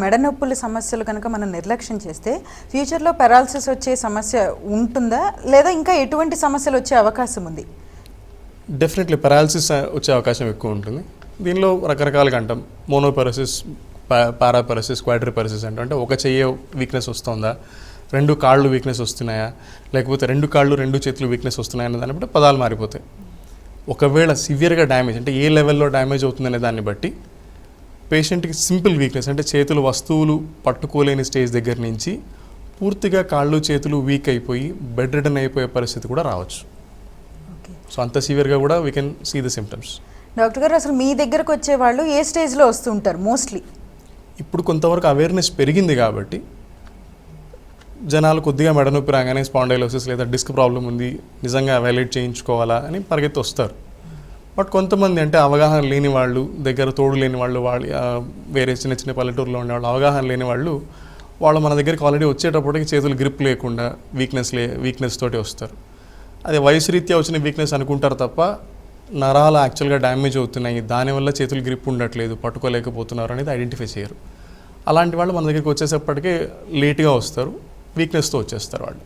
మెడ నొప్పుల సమస్యలు కనుక మనం నిర్లక్ష్యం చేస్తే ఫ్యూచర్లో పెరాలసిస్ వచ్చే సమస్య ఉంటుందా, లేదా ఇంకా ఎటువంటి సమస్యలు వచ్చే అవకాశం ఉంది? డెఫినెట్లీ పెరాలసిస్ వచ్చే అవకాశం ఎక్కువ ఉంటుంది. దీనిలో రకరకాలుగా అంటాం. మోనోపెరసిస్, పారాపెరసిస్, క్వాడ్రిపెరసిస్ అంటే ఒక చెయ్యి వీక్నెస్ వస్తుందా, రెండు కాళ్ళు వీక్నెస్ వస్తున్నాయా, లేకపోతే రెండు కాళ్ళు రెండు చేతులు వీక్నెస్ వస్తున్నాయా అనే దాన్ని బట్టి పదాలు మారిపోతాయి. ఒకవేళ సివియర్గా డ్యామేజ్ అంటే ఏ లెవెల్లో డ్యామేజ్ అవుతుందనే దాన్ని బట్టి పేషెంట్కి సింపుల్ వీక్నెస్ అంటే చేతులు వస్తువులు పట్టుకోలేని స్టేజ్ దగ్గర నుంచి పూర్తిగా కాళ్ళు చేతులు వీక్ అయిపోయి బెడ్ రిడన్ అయిపోయే పరిస్థితి కూడా రావచ్చు. సో అంత సివియర్గా కూడా we can see the symptoms. Doctor గారు, అసలు మీ దగ్గరకు వచ్చే వాళ్ళు ఏ స్టేజ్లో వస్తుంటారు మోస్ట్లీ? ఇప్పుడు కొంతవరకు అవేర్నెస్ పెరిగింది కాబట్టి జనాలు కొద్దిగా మెడ నొప్పి రాగానే స్పాండైలోసిస్ లేదా డిస్క్ ప్రాబ్లం ఉంది, నిజంగా ఎవాల్యుయేట్ చేయించుకోవాలా అని పరిగెత్తి వస్తారు. బట్ కొంతమంది అంటే అవగాహన లేని వాళ్ళు, దగ్గర తోడు లేని వాళ్ళు, వేరే చిన్న చిన్న పల్లెటూరులో ఉండేవాళ్ళు, అవగాహన లేని వాళ్ళు మన దగ్గరికి ఆల్రెడీ వచ్చేటప్పటికి చేతులు గ్రిప్ లేకుండా వీక్నెస్ తోటి వస్తారు. అది వయసు రీత్యా వచ్చిన వీక్నెస్ అనుకుంటారు తప్ప నరాలు యాక్చువల్గా డ్యామేజ్ అవుతున్నాయి, దానివల్ల చేతులు గ్రిప్ ఉండట్లేదు, పట్టుకోలేకపోతున్నారు అనేది ఐడెంటిఫై చేయరు. అలాంటి వాళ్ళు మన దగ్గరికి వచ్చేసప్పటికే లేట్గా వస్తారు, వీక్నెస్తో వచ్చేస్తారు వాళ్ళు.